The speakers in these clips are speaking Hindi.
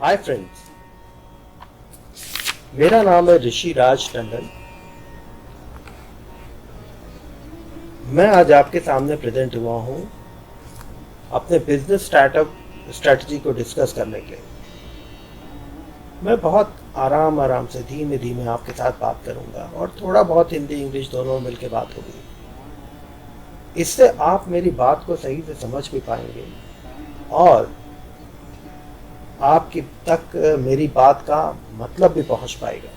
हाय फ्रेंड्स, मेरा नाम है ऋषि राज टंडन। मैं आज आपके सामने प्रेजेंट हुआ हूँ अपने बिजनेस स्टार्टअप स्ट्रेटजी को डिस्कस करने के लिए। मैं बहुत आराम से धीमे धीमे आपके साथ बात करूँगा और थोड़ा बहुत हिंदी इंग्लिश दोनों मिलकर बात होगी। इससे आप मेरी बात को सही से समझ भी पाएंगे और आपकी तक मेरी बात का मतलब भी पहुंच पाएगा।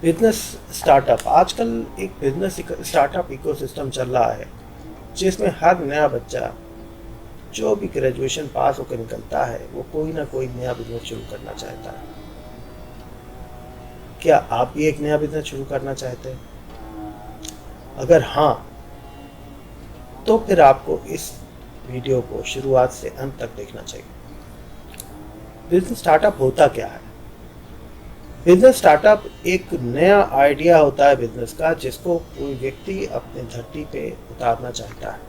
बिजनेस स्टार्टअप, आजकल एक बिजनेस स्टार्टअप इकोसिस्टम चल रहा है जिसमें हर नया बच्चा जो भी ग्रेजुएशन पास होकर निकलता है वो कोई ना कोई नया बिजनेस शुरू करना चाहता है। क्या आप भी एक नया बिजनेस शुरू करना चाहते हैं? अगर हाँ, तो फिर आपको इस वीडियो को शुरुआत से अंत तक देखना चाहिए। बिजनेस स्टार्टअप होता क्या है? बिजनेस स्टार्टअप एक नया आइडिया होता है बिजनेस का, जिसको कोई व्यक्ति अपने धरती पे उतारना चाहता है।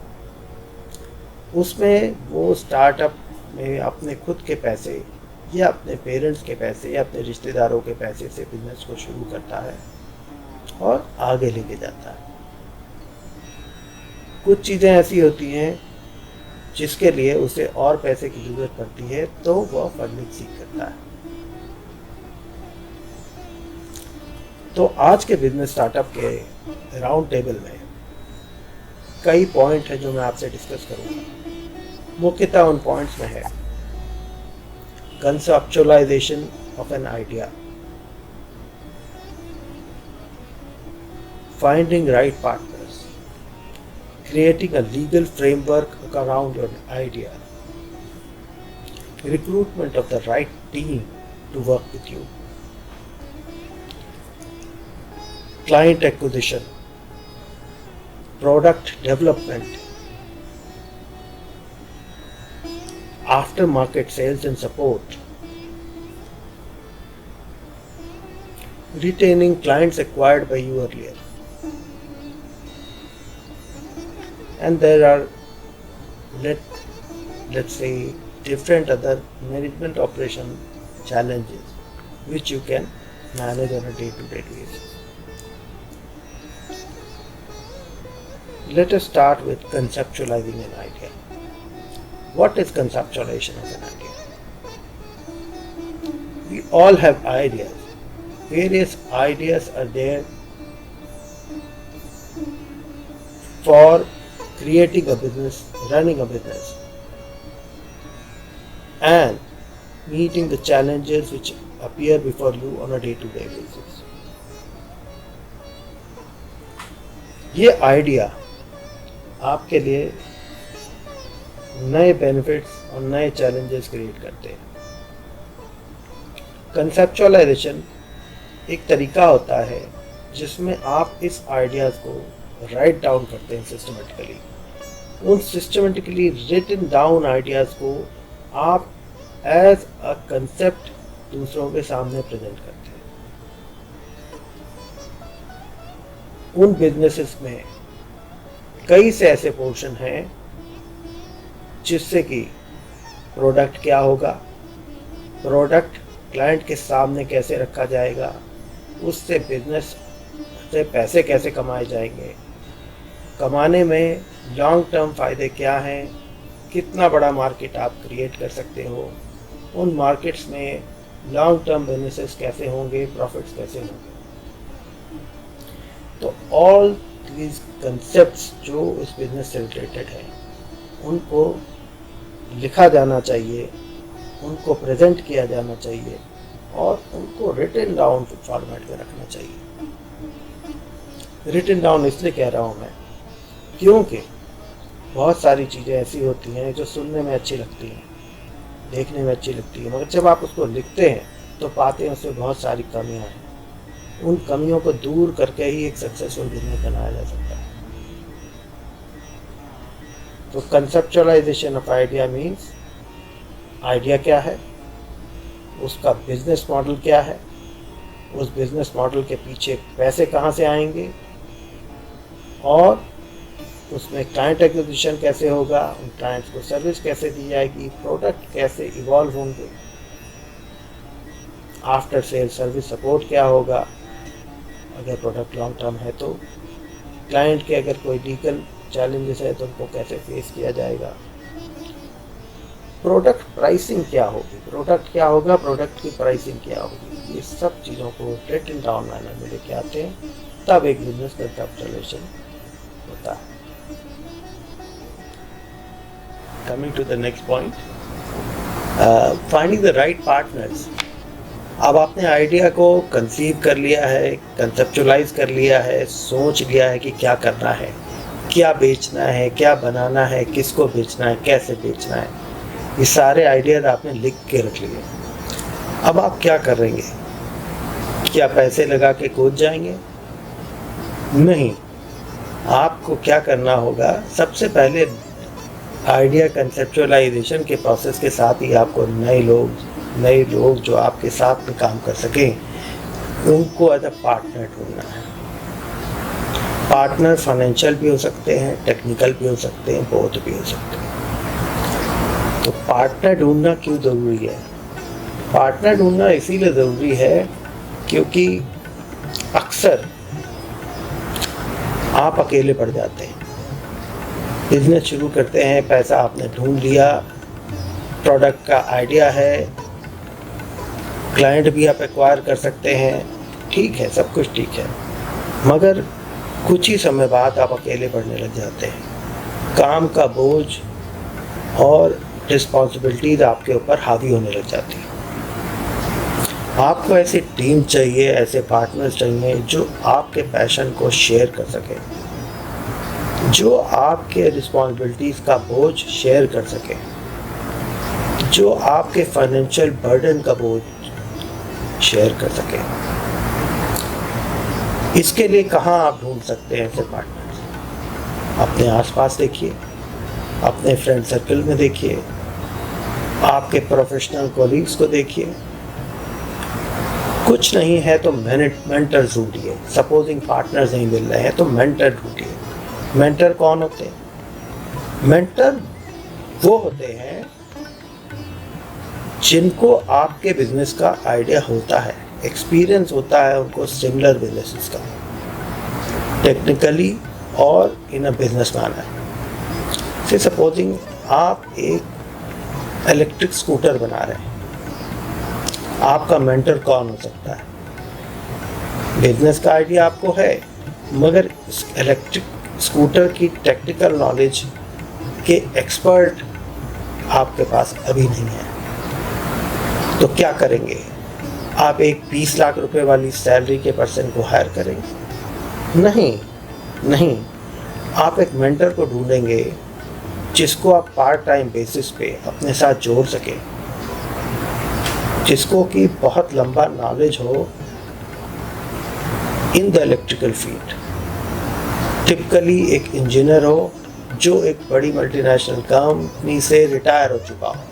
उसमें वो स्टार्टअप में अपने खुद के पैसे या अपने पेरेंट्स के पैसे या अपने रिश्तेदारों के पैसे से बिजनेस को शुरू करता है और आगे लेके जाता है। कुछ चीज़ें ऐसी होती हैं जिसके लिए उसे और पैसे की जरूरत पड़ती है, तो वह फंडिंग सीख करता है। तो आज के बिजनेस स्टार्टअप के राउंड टेबल में कई पॉइंट है जो मैं आपसे डिस्कस करूंगा। मुख्यतः उन पॉइंट्स में है conceptualisation of an idea, finding right partners, creating a legal framework around your idea, recruitment of the right team to work with you, client acquisition, product development, aftermarket sales and support, retaining clients acquired by you earlier. And there are, let's say, different other management operation challenges which you can manage on a day-to-day basis. Let us start with conceptualizing an idea. What is conceptualization of an idea? We all have ideas. Various ideas are there for creating a business, running a business, and meeting the challenges which appear before you on a day-to-day basis. ये आइडिया आपके लिए नए बेनिफिट्स और नए चैलेंजेस क्रिएट करते हैं। कंसेप्चुअलाइजेशन एक तरीका होता है जिसमें आप इस आइडियाज़ को राइट डाउन करते हैं सिस्टमेटिकली। उन सिस्टमेटिकली रिटन डाउन आइडियाज़ को आप एज अ कंसेप्ट दूसरों के सामने प्रेजेंट करते हैं। उन बिजनेसेस में कई से ऐसे पोर्शन हैं जिससे कि प्रोडक्ट क्या होगा, प्रोडक्ट क्लाइंट के सामने कैसे रखा जाएगा, उससे बिजनेस से पैसे कैसे कमाए जाएंगे, कमाने में लॉन्ग टर्म फ़ायदे क्या हैं, कितना बड़ा मार्केट आप क्रिएट कर सकते हो, उन मार्केट्स में लॉन्ग टर्म बिजनेसेस कैसे होंगे, प्रॉफिट्स कैसे होंगे। तो ऑल दीज कंसेप्ट्स जो इस बिजनेस से रिलेटेड हैं उनको लिखा जाना चाहिए, उनको प्रेजेंट किया जाना चाहिए और उनको रिटन डाउन फॉर्मेट में रखना चाहिए। रिटन डाउन इसलिए कह रहा हूँ मैं क्योंकि बहुत सारी चीज़ें ऐसी होती हैं जो सुनने में अच्छी लगती हैं, देखने में अच्छी लगती है, मगर जब आप उसको लिखते हैं तो पाते हैं उसमें बहुत सारी कमियां हैं। उन कमियों को दूर करके ही एक सक्सेसफुल बिजनेस बनाया जा सकता है। तो conceptualisation of idea means idea क्या है, उसका बिजनेस मॉडल क्या है, उस बिजनेस मॉडल के पीछे पैसे कहाँ से आएंगे, और उसमें क्लाइंट एक्विजिशन कैसे होगा, उन क्लाइंट्स को सर्विस कैसे दी जाएगी, प्रोडक्ट कैसे इवॉल्व होंगे, आफ्टर सेल सर्विस सपोर्ट क्या होगा, अगर प्रोडक्ट लॉन्ग टर्म है तो क्लाइंट के अगर कोई लीगल चैलेंजेस है तो उनको कैसे फेस किया जाएगा, प्रोडक्ट प्राइसिंग क्या होगी, प्रोडक्ट क्या होगा, प्रोडक्ट की प्राइसिंग क्या होगी, ये सब चीज़ों को रिटन डाउन मैनर में लेके आते हैं, तब एक बिजनेस कंसेप्चुअलाइजेशन होता है। Coming to the next point, finding the right partners. अब आपने आइडिया को कंसीव कर लिया है, कंसेप्चुअलाइज कर लिया है, सोच लिया है कि क्या करना है, क्या बेचना है, क्या बनाना है, किसको बेचना है, कैसे बेचना है, ये सारे आइडियाज आपने लिख के रख लिए। अब आप क्या करेंगे? क्या पैसे लगा के कूद जाएंगे? नहीं, आपको क्या करना होगा, सबसे पहले आइडिया कंसेप्चुअलाइजेशन के प्रोसेस के साथ ही आपको नए लोग जो आपके साथ में काम कर सकें, उनको एज अ पार्टनर ढूंढना है। पार्टनर फाइनेंशियल भी हो सकते हैं, टेक्निकल भी हो सकते हैं, बोथ भी हो सकते हैं। तो पार्टनर ढूंढना क्यों ज़रूरी है? पार्टनर ढूंढना इसीलिए ज़रूरी है क्योंकि अक्सर आप अकेले पड़ जाते हैं। बिजनेस शुरू करते हैं, पैसा आपने ढूंढ लिया, प्रोडक्ट का आइडिया है, क्लाइंट भी आप एक्वायर कर सकते हैं, ठीक है, सब कुछ ठीक है, मगर कुछ ही समय बाद आप अकेले पड़ने लग जाते हैं। काम का बोझ और रिस्पॉन्सिबिलिटीज आपके ऊपर हावी होने लग जाती है। आपको ऐसी टीम चाहिए, ऐसे पार्टनर्स चाहिए जो आपके पैशन को शेयर कर सके, जो आपके रिस्पॉन्सिबिलिटीज का बोझ शेयर कर सके, जो आपके फाइनेंशियल बर्डन का बोझ शेयर कर सके। इसके लिए कहाँ आप ढूंढ सकते हैं ऐसे पार्टनर्स? अपने आसपास देखिए, अपने फ्रेंड सर्कल में देखिए, आपके प्रोफेशनल कोलीग्स को देखिए। कुछ नहीं है तो मेंटर ढूंढिए। सपोजिंग पार्टनर्स नहीं मिल रहे हैं तो मेंटर ढूंढिए। मेंटर कौन होते हैं? मेंटर वो होते हैं जिनको आपके बिजनेस का आइडिया होता है, एक्सपीरियंस होता है उनको सिमिलर बिजनेसेस का, टेक्निकली और इन अ बिजनेस मैनर। से सपोजिंग आप एक इलेक्ट्रिक स्कूटर बना रहे हैं, आपका मेंटर कौन हो सकता है? बिजनेस का आइडिया आपको है, मगर इलेक्ट्रिक स्कूटर की टेक्निकल नॉलेज के एक्सपर्ट आपके पास अभी नहीं है। तो क्या करेंगे? आप एक 20 लाख रुपए वाली सैलरी के पर्सन को हायर करेंगे? नहीं, आप एक मेंटर को ढूंढेंगे जिसको आप पार्ट टाइम बेसिस पे अपने साथ जोड़ सके, जिसको कि बहुत लंबा नॉलेज हो in the electrical field. Typically एक इंजीनियर हो जो एक बड़ी मल्टीनेशनल कंपनी से रिटायर हो चुका हो।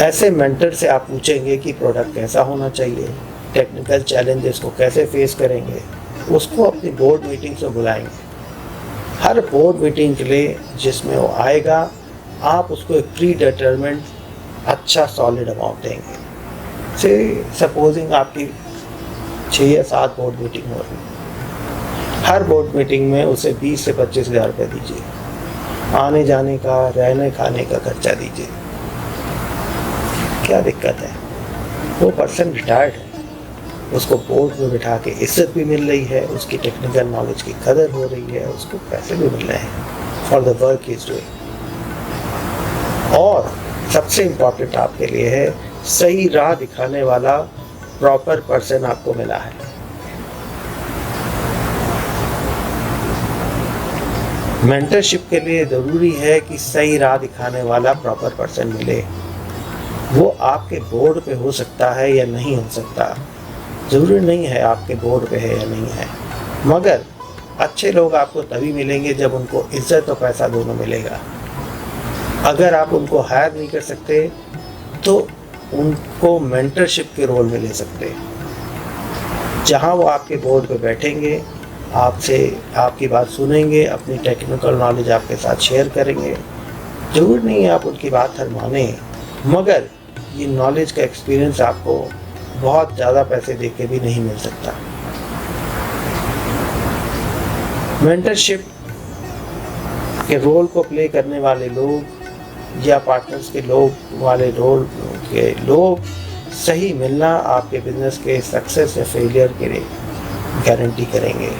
ऐसे मेंटर से आप पूछेंगे कि प्रोडक्ट कैसा होना चाहिए, टेक्निकल चैलेंजेस को कैसे फेस करेंगे, उसको अपनी बोर्ड मीटिंग से बुलाएंगे। हर बोर्ड मीटिंग के लिए जिसमें वो आएगा, आप उसको एक प्री डिटरमिन्ड अच्छा सॉलिड अमाउंट देंगे। से सपोजिंग आपकी 6 या 7 बोर्ड मीटिंग हो रही है, हर बोर्ड मीटिंग में उसे 20 से 25 हज़ार रुपये दीजिए, आने जाने का, रहने खाने का खर्चा दीजिए। क्या दिक्कत है? वो पर्सन रिटायर्ड है, उसको बोर्ड में बिठा के इज्जत भी मिल रही है, उसकी टेक्निकल नॉलेज की कदर हो रही है, उसको पैसे भी मिल रहे हैं for the work is doing. और सबसे इम्पॉर्टेंट आपके लिए है, सही राह दिखाने वाला प्रॉपर पर्सन आपको मिला है। मेंटरशिप के लिए ज़रूरी है कि सही राह दिखाने वाला प्रॉपर पर्सन मिले। वो आपके बोर्ड पे हो सकता है या नहीं हो सकता, ज़रूरी नहीं है आपके बोर्ड पे है या नहीं है, मगर अच्छे लोग आपको तभी मिलेंगे जब उनको इज्जत और पैसा दोनों मिलेगा। अगर आप उनको हायर नहीं कर सकते तो उनको मेंटरशिप के रोल में ले सकते, जहां वो आपके बोर्ड पे बैठेंगे, आपसे आपकी बात सुनेंगे, अपनी टेक्निकल नॉलेज आपके साथ शेयर करेंगे। ज़रूर नहीं है आप उनकी बात हर माने, मगर ये नॉलेज का एक्सपीरियंस आपको बहुत ज़्यादा पैसे दे के भी नहीं मिल सकता। मेंटरशिप के रोल को प्ले करने वाले लोग या पार्टनर्स के लोग वाले रोल के लोग सही मिलना आपके बिजनेस के सक्सेस या फेलियर के लिए गारंटी करेंगे।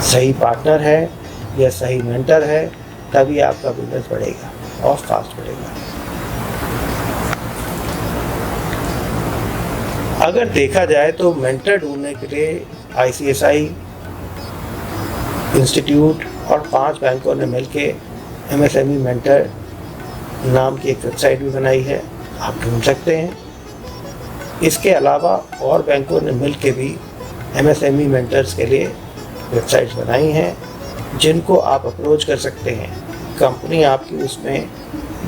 सही पार्टनर है या सही मेंटर है, तभी आपका बिजनेस बढ़ेगा और फास्ट बढ़ेगा। अगर देखा जाए तो मेंटर ढूंढने के लिए ICSI इंस्टीट्यूट और 5 बैंकों ने मिलकर MSME मेंटर नाम की एक वेबसाइट भी बनाई है, आप ढूंढ सकते हैं। इसके अलावा और बैंकों ने मिलकर भी MSME मेंटर्स के लिए वेबसाइट्स बनाई हैं, जिनको आप अप्रोच कर सकते हैं। कंपनी आपकी उसमें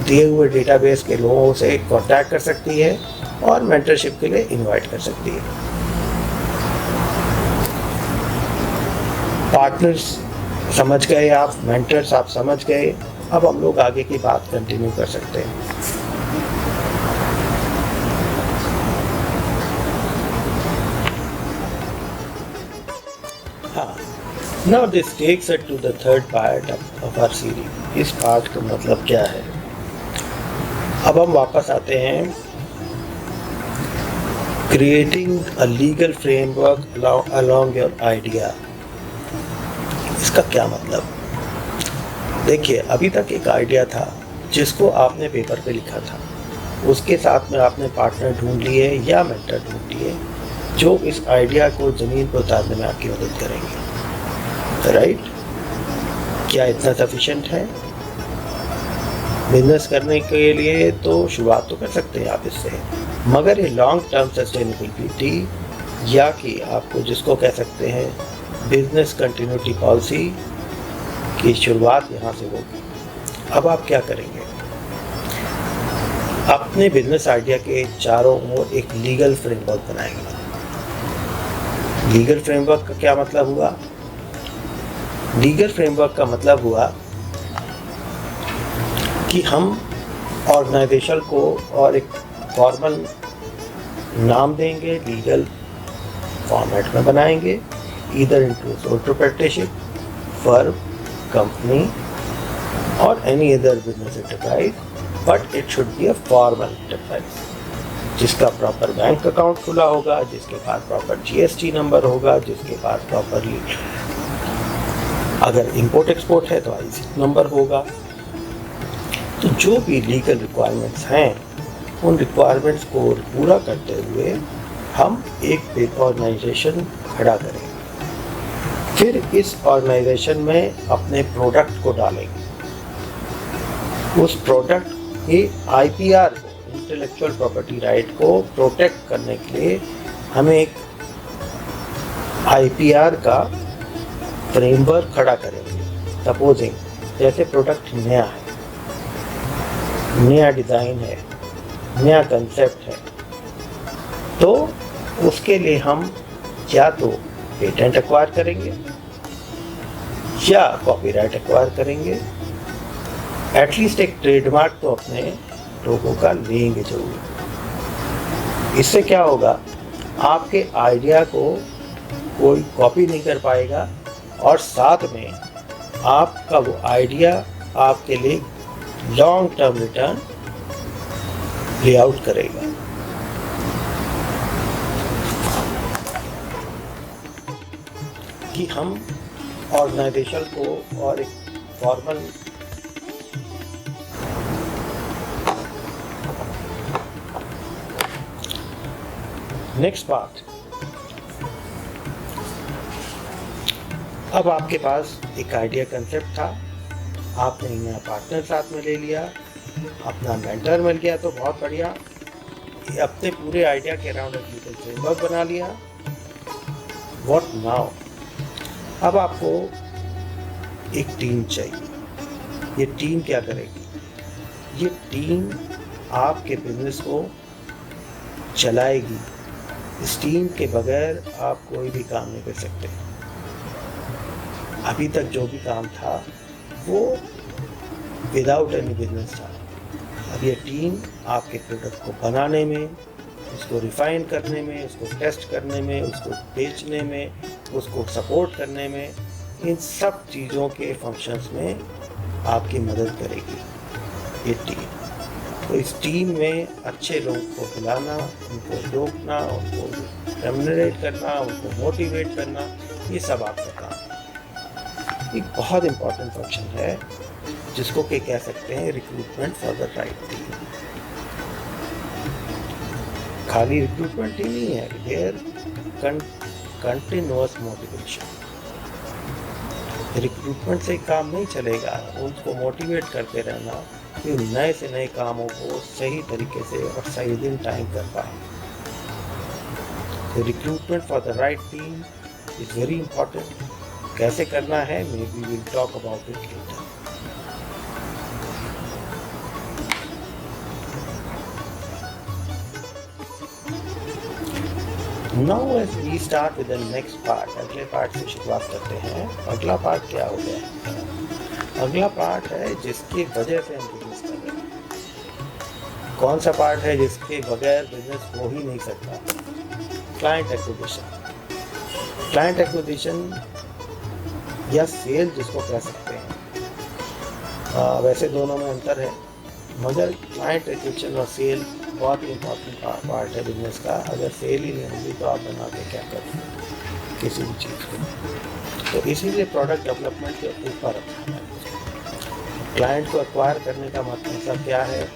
दिए हुए डेटाबेस के लोगों से कांटेक्ट कर सकती है और मेंटरशिप के लिए इनवाइट कर सकती है। पार्टनर्स समझ गए आप, मेंटर्स आप समझ गए, अब हम लोग आगे की बात कंटिन्यू कर सकते हैं। हाँ, now this takes us to the third part of our series। इस पार्ट का मतलब क्या है? अब हम वापस आते हैं creating a legal framework along your idea. इसका क्या मतलब? देखिए, अभी तक एक आइडिया था जिसको आपने पेपर पे लिखा था, उसके साथ में आपने पार्टनर ढूंढ लिए या मेंटर ढूंढ लिए जो इस आइडिया को ज़मीन पर उतारने में आपकी मदद करेंगे, राइट? क्या इतना सफिशिएंट है बिजनेस करने के लिए? तो शुरुआत तो कर सकते हैं आप इससे, मगर ये लॉन्ग टर्म सस्टेनेबिलिटी या कि आपको जिसको कह सकते हैं बिजनेस कंटिन्यूटी पॉलिसी की शुरुआत यहाँ से होगी। अब आप क्या करेंगे? अपने बिजनेस आइडिया के चारों ओर एक लीगल फ्रेमवर्क बनाएंगे। लीगल फ्रेमवर्क का क्या मतलब हुआ? लीगल फ्रेमवर्क का मतलब हुआ कि हम ऑर्गेनाइजेशन को और एक फॉर्मल नाम देंगे, लीगल फॉर्मेट में बनाएंगे, either into sole proprietorship, firm, company और any other business enterprise, but it should be a formal enterprise जिसका प्रॉपर बैंक अकाउंट खुला होगा, जिसके पास प्रॉपर GST नंबर होगा, जिसके पास प्रॉपरली अगर इंपोर्ट एक्सपोर्ट है तो IC नंबर होगा। तो जो भी लीगल रिक्वायरमेंट्स हैं, उन रिक्वायरमेंट्स को पूरा करते हुए हम एक ऑर्गेनाइजेशन खड़ा करेंगे। फिर इस ऑर्गेनाइजेशन में अपने प्रोडक्ट को डालेंगे। उस प्रोडक्ट के IPR को, इंटेलेक्चुअल प्रॉपर्टी राइट को प्रोटेक्ट करने के लिए हमें एक IPR का फ्रेमवर्क खड़ा करेंगे। सपोजिंग जैसे प्रोडक्ट नया है, नया डिज़ाइन है, नया कंसेप्ट है, तो उसके लिए हम या तो पेटेंट एक्वायर करेंगे या कॉपीराइट एक्वायर करेंगे, एटलीस्ट एक ट्रेडमार्क तो अपने लोगों का लेंगे जरूर। इससे क्या होगा? आपके आइडिया को कोई कॉपी नहीं कर पाएगा और साथ में आपका वो आइडिया आपके लिए long term return play out करेगा। कि हम ऑर्गेनाइजेशन को और एक फॉर्मल नेक्स्ट पार्ट, अब आपके पास एक आइडिया कंसेप्ट था, आपने नया पार्टनर साथ में ले लिया, अपना मेंटर मिल गया तो बहुत बढ़िया, ये अपने पूरे आइडिया के अराउंड एक लीगल फ्रेमवर्क बना लिया। What now? अब आपको एक टीम चाहिए। ये टीम क्या करेगी? ये टीम आपके बिजनेस को चलाएगी। इस टीम के बगैर आप कोई भी काम नहीं कर सकते। अभी तक जो भी काम था वो विदाउट एनी बिजनेस था। अब ये टीम आपके प्रोडक्ट को बनाने में, उसको रिफाइन करने में, उसको टेस्ट करने में, उसको बेचने में, उसको सपोर्ट करने में, इन सब चीज़ों के फंक्शंस में आपकी मदद करेगी ये टीम। तो इस टीम में अच्छे लोगों को बुलाना, उनको रोकना, उनको रेम्यूनरेट करना, उनको मोटिवेट करना, ये सब आपका काम है। एक बहुत इम्पॉर्टेंट फंक्शन है जिसको कि कह सकते हैं recruitment for the right team. खाली रिक्रूटमेंट ही नहीं है, देयर कंटिन्यूअस मोटिवेशन। रिक्रूटमेंट से काम नहीं चलेगा, उनको मोटिवेट करते रहना कि नए से नए कामों को सही तरीके से और सही दिन टाइम कर पाए। तो recruitment for the right team is very important. कैसे करना है, maybe will talk about it later. Now as we start with the next part, अगले पार्ट से शुरुआत करते हैं। अगला पार्ट क्या हो गया? अगला पार्ट है जिसकी वजह से हम बिजनेस कर रहे हैं। कौन सा पार्ट है जिसके बगैर बिजनेस हो ही नहीं सकता? Client acquisition. क्लाइंट एक्विजिशन या सेल जिसको कह सकते हैं। वैसे दोनों में अंतर है, मगर क्लाइंट एक्विजिशन और सेल बहुत ही इम्पोर्टेंट पार्ट है बिजनेस का। अगर सेल ही नहीं होगी तो आप बना के क्या करेंगे किसी भी चीज़ को? तो इसीलिए प्रोडक्ट डेवलपमेंट के ऊपर रखा है। क्लाइंट को एक्वायर करने का मतलब क्या है?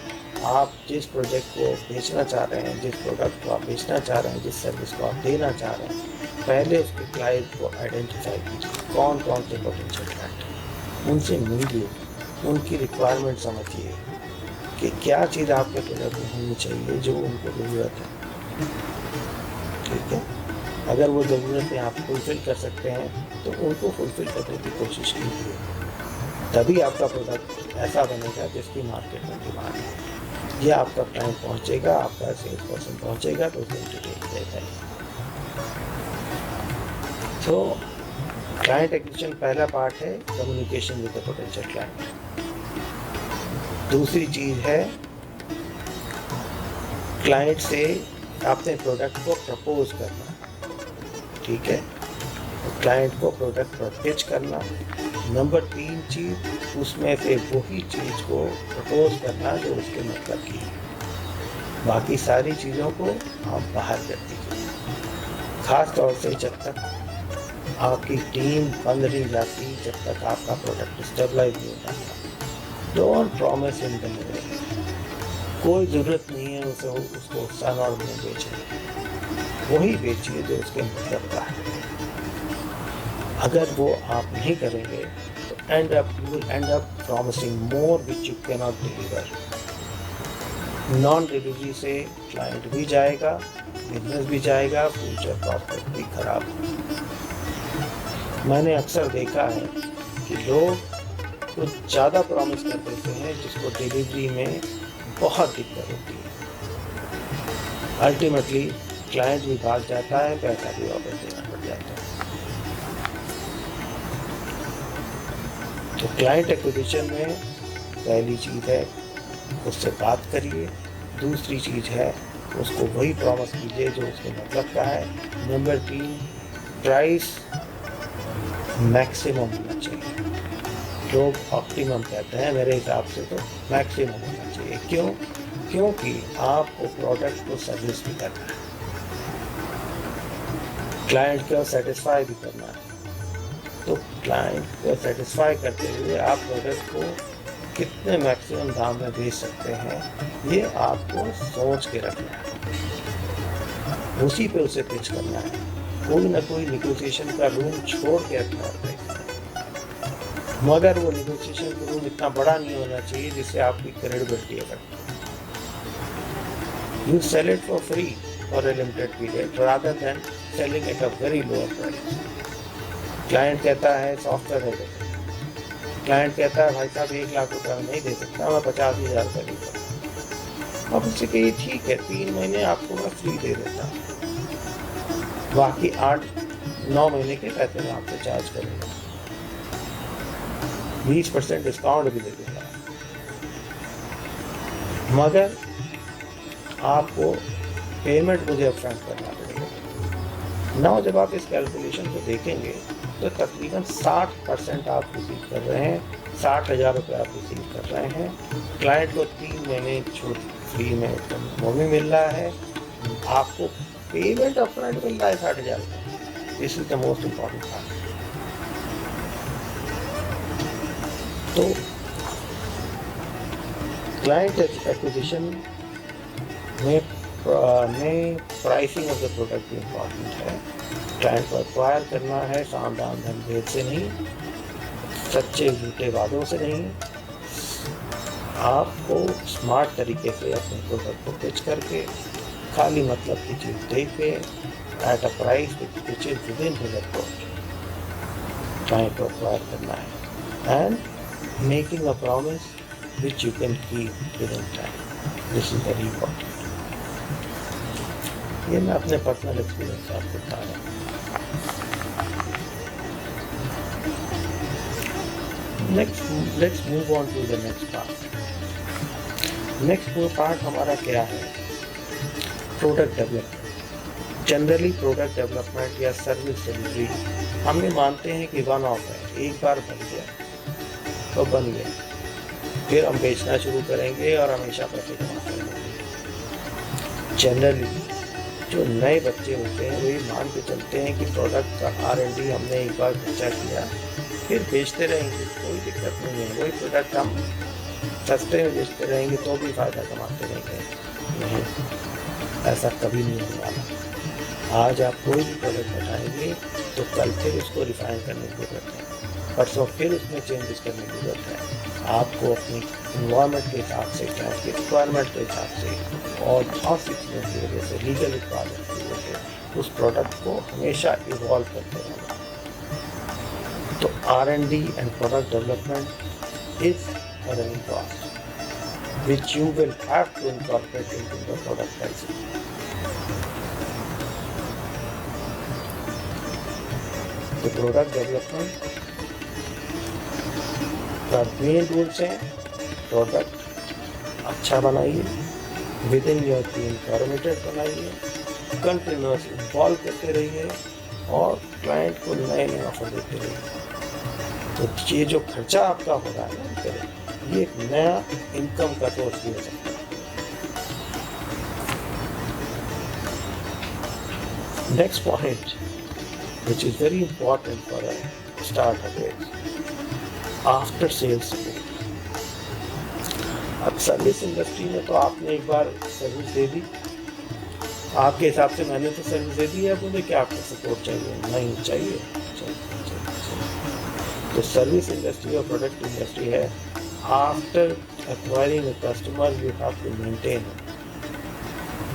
आप जिस प्रोजेक्ट को बेचना चाह रहे हैं, जिस प्रोडक्ट को आप बेचना चाह रहे हैं, जिस सर्विस को आप देना चाह रहे हैं, पहले उसके क्लाइंट को आइडेंटिफाई कीजिए। कौन कौन से पोटेंशियल क्लाइंट हैं, उनसे मिलिए, उनकी रिक्वायरमेंट समझिए कि क्या चीज़ आपके प्रोडक्ट में होनी चाहिए जो उनको ज़रूरत है। ठीक है, अगर वो ज़रूरतें आप फुलफ़िल कर सकते हैं तो उनको फुलफ़िल करने की कोशिश कीजिए। तभी आपका प्रोडक्ट ऐसा बनेगा जिसकी मार्केट में डिमांड है। या आपका क्लाइंट पहुंचेगा, आपका सेल्स पर्सन पहुंचेगा तो उसे इंटरटेन देगा। तो क्लाइंट एक्विजिशन पहला पार्ट है, communication with the potential client. दूसरी चीज़ है क्लाइंट से अपने प्रोडक्ट को प्रपोज करना। ठीक है, तो क्लाइंट को प्रोडक्ट पर पिच करना। नंबर 3 चीज़, उसमें से वही चीज़ को प्रपोज करना जो उसके मतलब की है। बाकी सारी चीज़ों को आप बाहर कर दीजिए। ख़ास तौर से जब तक आपकी टीम बन नहीं जाती, जब तक आपका प्रोडक्ट स्टेबलाइज नहीं हो जाता। Don't promise in the middle. कोई ज़रूरत नहीं है उसको सन और में बेचने। वही बेचिए जो उसके मतलब का है। अगर वो आप नहीं करेंगे तो you will end up promising more which you cannot deliver. Non delivery से क्लाइंट भी जाएगा, बिजनेस भी जाएगा, फ्यूचर प्रॉस्पेक्ट भी खराब होगा। मैंने अक्सर देखा है कि लोग कुछ ज़्यादा प्रॉमिस कर देते हैं जिसको डिलीवरी में बहुत दिक्कत होती है। अल्टीमेटली क्लाइंट भी भाग जाता है, पैसा भी वापस देना पड़ जाता है। तो क्लाइंट एक्विजिशन में पहली चीज़ है उससे बात करिए। दूसरी चीज़ है उसको वही प्रॉमिस कीजिए जो उसके मतलब का है। नंबर 3, प्राइस मैक्सिमम होना चाहिए। लोग ऑप्टिमम कहते हैं, मेरे हिसाब से तो मैक्सिमम होना चाहिए। क्यों? क्योंकि आपको प्रोडक्ट को सर्विस भी करना है, क्लाइंट को सेटिस्फाई भी करना है। तो क्लाइंट को सेटिस्फाई करते हुए आप प्रोडक्ट को कितने मैक्सिमम दाम में बेच सकते हैं ये आपको सोच के रखना है। उसी पे उसे पिच करना है। कोई ना कोई निगोशिएशन का रूम छोड़ के रखना है। मगर वो नेगोशिएशन रूम इतना बड़ा नहीं होना चाहिए जिससे आपकी क्रेडिबिलिटी अफेक्ट हो। You sell it for free for a limited period rather than selling at a very lower price. Client कहता है सॉफ्टवेयर दे देते, क्लाइंट कहता है भाई साहब 1 लाख रुपया नहीं दे सकता, मैं 50,000 रुपये दूंगा। अब उससे कहिए ठीक है 3 महीने आपको मैं फ्री दे देता हूँ, बाकी 8-9 महीने के पैसे मैं आपसे चार्ज करूँगा, 20% डिस्काउंट भी दे दूंगा, मगर आपको पेमेंट मुझे अपफ्रंट करना पड़ेगा। ना जब आप इस कैलकुलेशन को देखेंगे तो तकरीबन 60% आप रिसीव कर रहे हैं, 60,000 रुपये आप रिसीव कर रहे हैं। क्लाइंट को 3 महीने छूट फ्री में वो भी मिल रहा है, आपको पेमेंट अपफ्रंट मिल रहा है 60,000 रुपये। This is the most important part. तो क्लाइंट एक्विजिशन में प्राइसिंग ऑफ द प्रोडक्ट भी इम्पॉर्टेंट है। क्लाइंट को एक्वायर करना है सामदान धनभेद से नहीं, सच्चे झूठे वादों से नहीं, आपको स्मार्ट तरीके से अपने प्रोडक्ट को पिच करके खाली मतलब की चीज़ दे के at a price which is with in his approach client को एक्वायर करना है and making a promise which you can keep with in time. This is very important. ये मैं अपने पर्सनल एक्सपीरियंस से आपको बता रहा हूँ। Let's move on to the next part. Next part हमारा क्या है? Product development. Generally product development या सर्विस डिलीवरी हम ये मानते हैं कि वन ऑफ है, एक बार बन गया तो बन गया, फिर हम बेचना शुरू करेंगे और हमेशा पैसे कमाते रहेंगे। जनरली जो नए बच्चे होते हैं वही मान के चलते हैं कि प्रोडक्ट का R&D हमने एक बार खर्चा किया फिर बेचते रहेंगे, कोई दिक्कत नहीं है, वही प्रोडक्ट हम सस्ते में बेचते रहेंगे तो भी फ़ायदा कमाते रहेंगे। नहीं, ऐसा कभी नहीं होने वाला। आज आप कोई भी प्रोडक्ट बताएंगे तो कल फिर उसको रिफाइन करने की ज़रूरत है, परसों फिर उसमें चेंजेस करने की ज़रूरत है। आपको अपनी इन्वायरमेंट के हिसाब से, क्लाइंट की रिक्वायरमेंट के हिसाब से और बहुत सी चीज़ों की वजह से, लीगल रिक्वायरमेंट की वजह से उस प्रोडक्ट को हमेशा इवॉल्व करते रहना। तो R&D and product development is a running cost which you will have to incorporate into the product pricing. The product development का मेन रूल्स हैं, प्रोडक्ट अच्छा बनाइए, with in your team parameters बनाइए, कंटिन्यूअस इन्वॉल्व करते रहिए और क्लाइंट को नए नए ऑफर देते रहिए। तो ये जो खर्चा आपका हो रहा है ना, ये एक नया इनकम का सोर्स भी हो सकता है। Next point which is very important for a startup is after sales support. अब सर्विस इंडस्ट्री में तो आपने एक बार सर्विस दे दी, आपके हिसाब से मैंने तो सर्विस दे दी है, अब मुझे क्या आपका सपोर्ट चाहिए? नहीं चाहिए। तो सर्विस इंडस्ट्री और प्रोडक्ट इंडस्ट्री है, after acquiring a customer you have to maintain.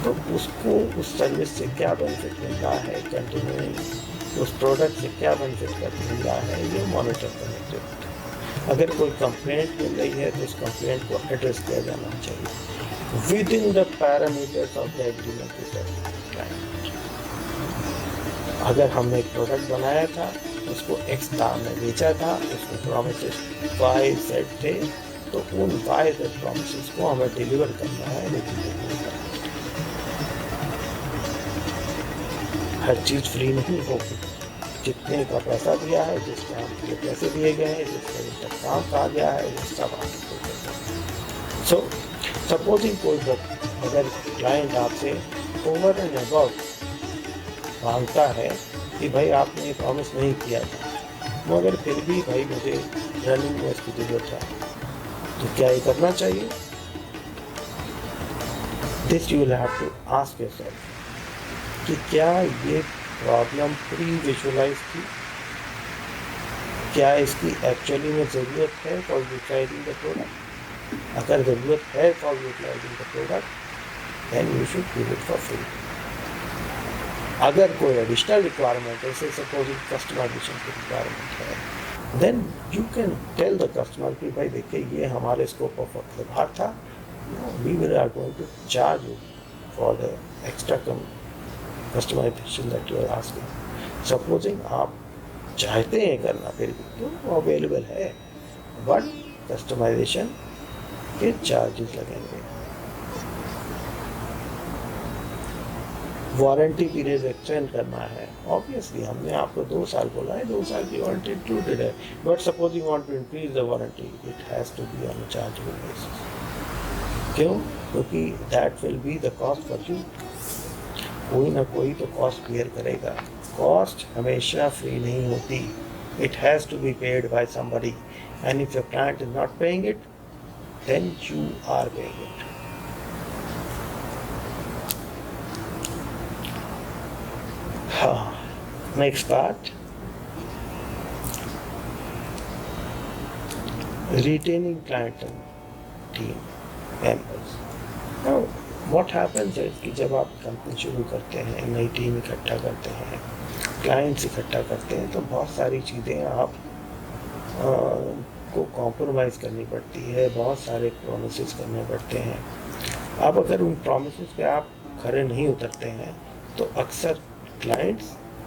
तो उसको उस सर्विस से क्या बेनिफिट मिल रहा है, कंटिन्यूइंग उस प्रोडक्ट से क्या बेनिफिट मिल रहा है, ये मॉनिटर करने के लिए। अगर कोई कंप्लेंट मिल रही है तो उस कंप्लेंट को एड्रेस किया जाना चाहिए with in the parameters of the agreement with the client. अगर हमने एक प्रोडक्ट बनाया था, उसको एक्स दाम में बेचा था, उसमें प्रॉमिसेस वाई सेट थे, तो उन वाई सेट प्रॉमिसेस को हमें डिलीवर करना है। लेकिन हर चीज़ फ्री नहीं होगी, जितने का पैसा दिया है, जिस काम के लिए पैसे दिए गए हैं, जिस तरीके का काम कहा गया है, वो सब आपको करना है। सो सपोजिंग कोई अगर क्लाइंट आपसे ओवर एंड अबव मांगता है कि भाई आपने प्रॉमिस नहीं किया था, मगर फिर भी भाई मुझे रनिंग में इसकी जरूरत है, तो क्या ये करना चाहिए? This you will have to ask yourself कि क्या ये प्रॉब्लम प्री विजुअलाइज थी, क्या इसकी एक्चुअली में ज़रूरत है फॉर यूटिलाइजिंग द प्रोडक्ट? अगर ज़रूरत है for utilizing the product then you should give it for free. अगर कोई एडिशनल रिक्वायरमेंट है, जैसे सपोजिंग कस्टमाइजेशन की रिक्वायरमेंट है, then you can tell the customer कि भाई देखिए ये हमारे स्कोप ऑफ वर्क से बाहर था, we are going to charge you for the extra customization that you are asking. Supposing आप चाहते हैं करना फिर भी तो अवेलेबल है, बट कस्टमाइजेशन के चार्जेस लगेंगे। वारंटी पीरियड एक्सटेंड करना है, ऑब्वियसली हमने आपको 2 साल बोला है, 2 साल की वारंटी इंक्लूडेड है, but suppose you want to increase the warranty, it has to be on a chargeable basis. क्यों? क्योंकि that will be the cost for you. कोई ना कोई तो कॉस्ट क्लियर करेगा। कॉस्ट हमेशा फ्री नहीं होती, it has to be paid by somebody, and if your client is not paying it then you are paying it. Next part, retaining client and team members. Now what happens is कि जब आप कंपनी शुरू करते हैं, नई टीम इकट्ठा करते हैं, क्लाइंट्स इकट्ठा करते हैं, तो बहुत सारी चीज़ें आप को कॉम्प्रोमाइज़ करनी पड़ती है, बहुत सारे प्रॉमिसेस करने पड़ते हैं। अब अगर उन प्रॉमिसेस पे आप खरे नहीं उतरते हैं तो अक्सर क्लाइंट्स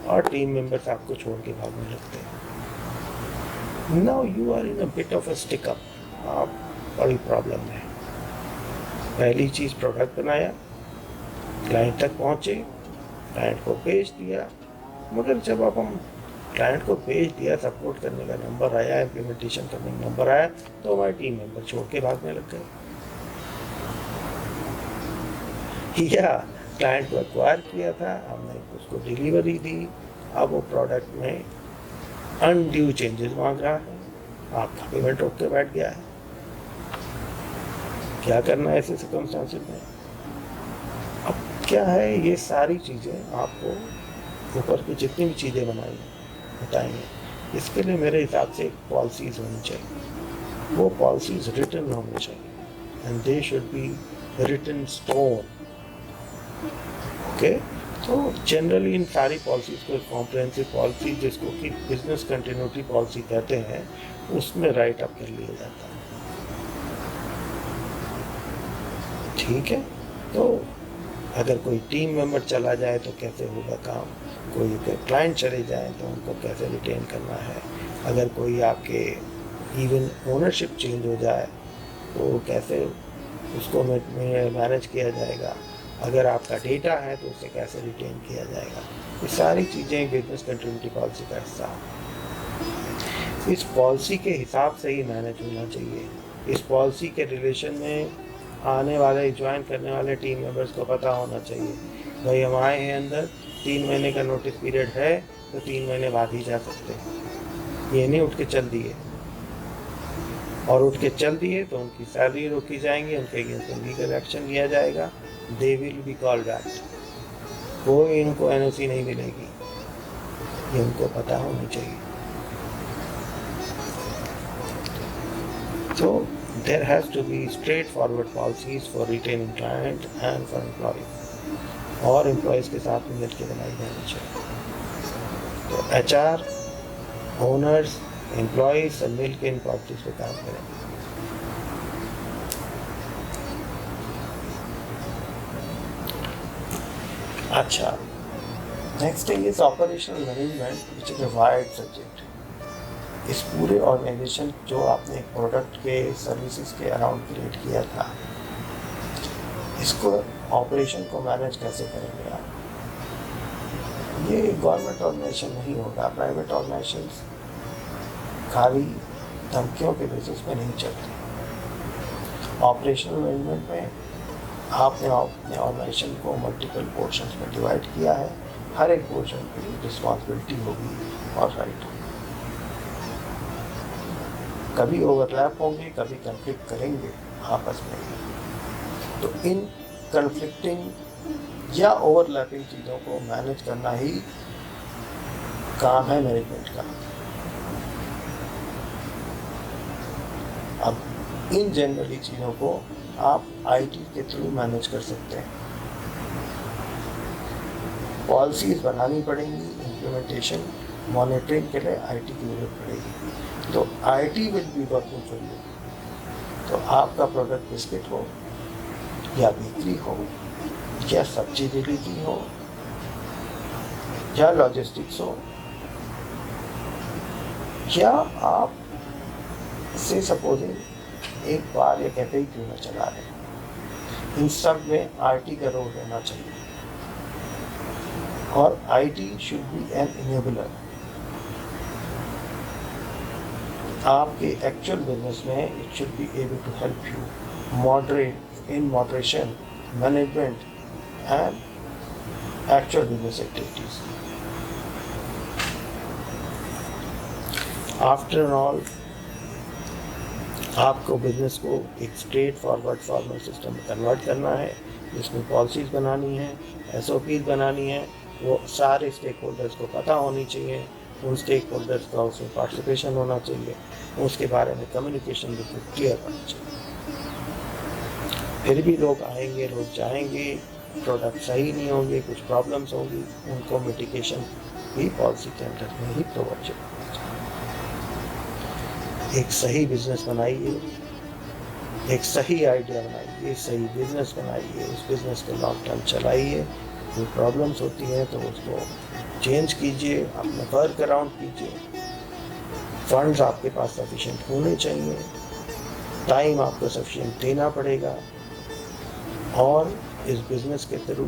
और टीम मेंबर्स आपको छोड़ के भागने लगते हैं। Now you are in a bit of a stick up, आप बड़ी प्रॉब्लम है। पहली चीज़ प्रोडक्ट बनाया, क्लाइंट तक पहुँचे, क्लाइंट को भेज दिया, मगर जब अब हम क्लाइंट को भेज दिया, सपोर्ट करने का नंबर आया, इम्प्लीमेंटेशन करने का नंबर आया, तो हमारे टीम मेंबर छोड़ के भागने लग गए। या क्लाइंट को एक्वायर किया था, हमने उसको डिलीवरी दी, अब वो प्रोडक्ट में अनड्यू चेंजेस मांग रहा है, आपका पेमेंट रोक के बैठ गया है। क्या करना है ऐसे सर्कमस्टेंसेस में? अब क्या है, ये सारी चीज़ें आपको ऊपर की जितनी भी चीज़ें बताएंगे, इसके लिए मेरे हिसाब से पॉलिसीज़ होनी चाहिए। वो पॉलिसीज़ रिटन होनी चाहिए and they should be written stone. Okay, तो जनरली इन सारी पॉलिसीज़ को कॉम्प्रिहेंसिव पॉलिसी, जिसको कि बिजनेस कंटिन्यूटी पॉलिसी कहते हैं, उसमें राइट अप कर लिया जाता है। ठीक है, तो अगर कोई टीम मेंबर चला जाए तो कैसे होगा काम, कोई क्लाइंट चले जाए तो उनको कैसे रिटेन करना है, अगर कोई आपके इवन ओनरशिप चेंज हो जाए तो कैसे उसको मैनेज किया जाएगा, अगर आपका डेटा है तो उसे कैसे रिटेन किया जाएगा, ये सारी चीज़ें बिजनेस कंटिन्यूटी पॉलिसी का हिस्सा है। इस पॉलिसी के हिसाब से ही मैनेज होना चाहिए। इस पॉलिसी के रिलेशन में आने वाले ज्वाइन करने वाले टीम मेंबर्स को पता होना चाहिए, भाई हम आए हैं अंदर, 3 महीने का नोटिस पीरियड है तो 3 महीने बाद ही जा सकते हैं। ये नहीं उठ के चल दिए, और उठ के चल दिए तो उनकी सैलरी रोकी जाएंगी, उनके अगेंस्ट लीगल एक्शन लिया जाएगा, they will be called back, कोई इनको एनओसी नहीं मिलेगी, ये उनको पता होनी चाहिए। तो there has to be straightforward policies for retaining client and for employees, और employees के साथ मिल के बनाई जानी चाहिए। तो HR, owners, employees सब मिल के इन पॉलिसीज पे काम करें। अच्छा, next thing is operational management, which is a wide subject. इस पूरे ऑर्गेनाइजेशन जो आपने प्रोडक्ट के सर्विसेज के अराउंड क्रिएट किया था, इसको ऑपरेशन को मैनेज कैसे करेंगे आप? ये गवर्नमेंट ऑर्गेनाइजेशन नहीं होगा, प्राइवेट ऑर्गेनाइजेशन खाली धमकियों के बेसिस पे नहीं चलते। ऑपरेशनल मैनेजमेंट में आपने अपने ऑर्गेनाइजेशन को मल्टीपल पोर्शंस में डिवाइड किया है, हर एक पोर्शन की रिस्पॉन्सिबिलिटी होगी और राइट होगी। कभी ओवरलैप होंगे, कभी कन्फ्लिक्ट करेंगे आपस में, तो इन कन्फ्लिक्टिंग या ओवरलैपिंग चीज़ों को मैनेज करना ही काम है मैनेजमेंट का। अब इन जनरली चीज़ों को आप आईटी के थ्रू मैनेज कर सकते हैं। पॉलिसीज बनानी पड़ेंगी, इम्प्लीमेंटेशन मॉनिटरिंग के लिए आईटी की जरूरत पड़ेगी। तो IT will be working for you. तो आपका प्रोडक्ट बिस्किट हो या बेकरी हो या सब्जी डिलीवरी हो या लॉजिस्टिक्स हो या आप से सपोजिंग एक बार या कैफे क्यों ना चला रहे हैं, इन सब में आईटी का रोल होना चाहिए। और IT should be an enabler. आपके एक्चुअल बिजनेस में it should be able to help you moderate in moderation, management and actual business activities. After all आपको बिजनेस को एक स्ट्रेट फॉरवर्ड फॉर्मल सिस्टम में कन्वर्ट करना है, जिसमें पॉलिसीज बनानी है, एसओपीज बनानी है, वो सारे स्टेक होल्डर्स को पता होनी चाहिए, उन स्टेक होल्डर्स का उसमें पार्टिसिपेशन होना चाहिए, उसके बारे में कम्युनिकेशन बिल्कुल क्लियर होना चाहिए। फिर भी लोग आएंगे, लोग जाएंगे, प्रोडक्ट सही नहीं होंगे, कुछ प्रॉब्लम्स होंगी, उनको मिटिगेशन भी पॉलिसी के अंदर में ही प्रोवाइड करना चाहिए। एक सही बिजनेस बनाइए, एक सही आइडिया बनाइए, सही बिजनेस बनाइए, उस बिजनेस को लॉन्ग टर्म चलाइए। कोई प्रॉब्लम्स होती हैं तो उसको चेंज कीजिए, अपना वर्क अराउंड कीजिए। फंड्स आपके पास सफिशिएंट होने चाहिए, टाइम आपको सफिशिएंट देना पड़ेगा और इस बिजनेस के थ्रू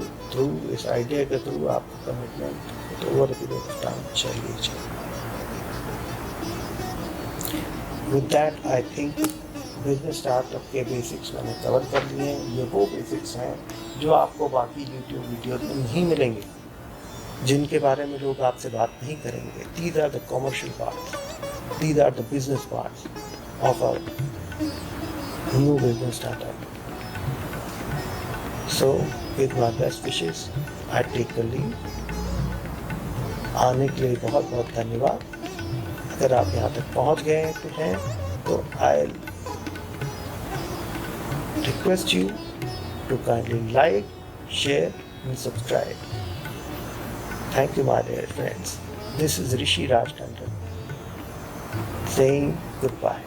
इस आइडिया के थ्रू आपका कमिटमेंट तो ओवर पीरियड ऑफ टाइम चाहिए। With that I think business startup के बेसिक्स मैंने कवर कर लिए हैं। ये वो बेसिक्स हैं जो आपको बाकी यूट्यूब वीडियोज में नहीं मिलेंगे, जिनके बारे में लोग आपसे बात नहीं करेंगे। These are the commercial parts, these are the business parts of a new business startup. So with my best wishes I take the leave. आने के लिए बहुत बहुत धन्यवाद। अगर आप यहाँ तक पहुँच गए हैं तो आई request you to kindly like, share and subscribe. Thank you my dear friends. This is Rishi Raj Tandon saying goodbye.